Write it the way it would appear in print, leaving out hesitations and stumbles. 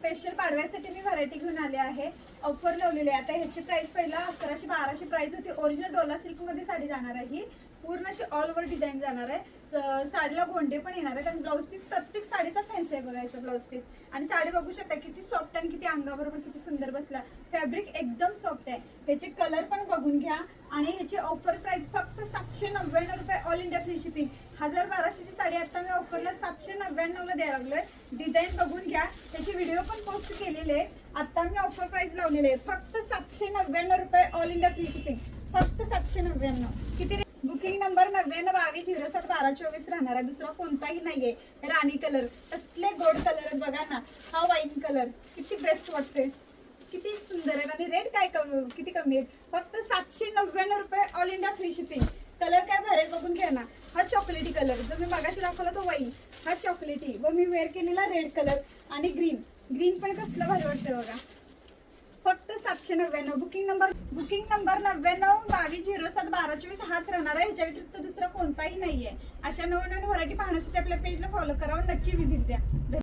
Special पाडव्यासाठी मी variety घेऊन आले आहे. ऑफर लावलेली आहे. आता ह्याची प्राइस पहिला 1100-1200 प्राइस होती. ओरिजिनल डोला सिल्क मध्ये साडी जाणार आहे ही. पूर्ण अशी ऑल ओव्हर डिझाईन जाणार आहे. साडीला गोंडे पण येणार आहेत आणि ब्लाऊज पीस प्रत्येक साडीचा फॅन्सी आहे बघायचं ब्लाऊज पीस. आणि साडी बघू शकता किती सॉफ्ट आणि किती अंगाबरोबर किती सुंदर बसला. फॅब्रिक एकदम सॉफ्ट आहे. ह्याचे कलर पण बघून घ्या. आणि ह्याची ऑफर प्राइस फक्त 799 रुपये ऑल इंडिया फ्री शिपिंग. 1200ची साडी आता मी ऑफरला 799 ला द्यायला लागलोय. डिझाईन बघून घ्या. त्याची व्हिडिओ पण पोस्ट केलेले आहे. आता मी ऑफर प्राइस लावलेले आहे फक्त 799 रुपये ऑल इंडिया फ्री शिपिंग. फक्त 799. किती बुकिंग नंबर 9922071224 राहणार आहे. दुसरा कोणताही नाहीये. राणी कलर कसले गोल्ड कलर आहेत बघा ना. हा वाईन कलर किती बेस्ट वाटते. किती सुंदर आहे. आणि रेट काय किती कमी आहे. फक्त 799 रुपये all India free shipping. Colour काय भरेल बघून घ्या ना. हा चॉकलेटी कलर जो मी मगाशी दाखवला तो वाईन. हा चॉकलेटी व मी वेअर केलेला रेड कलर आणि ग्रीन पण कसलं भारी वाटतं बघा. फक्त 799. बुकिंग नंबर 9922071224 हाच राहणार आहे. ह्याच्या व्यतिरिक्त दुसरा कोणताही नाहीये. अशा नवीन व्हरायटी पाहण्यासाठी आपल्या पेजला फॉलो करा. नक्की व्हिजिट द्या.